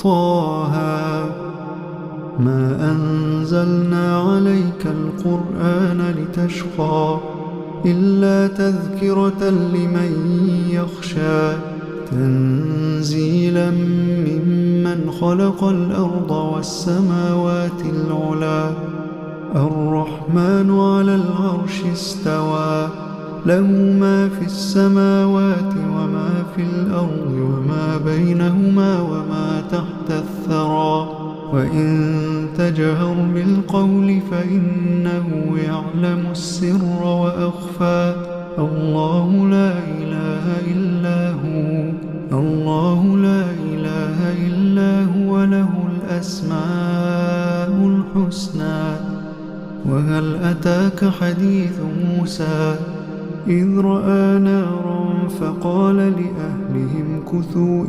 طه ما أنزلنا عليك القرآن لتشقى إلا تذكرة لمن يخشى تنزيلا ممن خلق الأرض والسماوات العلى الرحمن على العرش استوى له ما في السماوات وما في الأرض وما بينهما وما تحت الثرى وإن تجهر بالقول فإنه يعلم السر وأخفى الله لا إله إلا هو الله لا إله إلا هو له الأسماء الحسنى وهل أتاك حديث موسى إذ رأى نارا فقال لأهلهم كثوا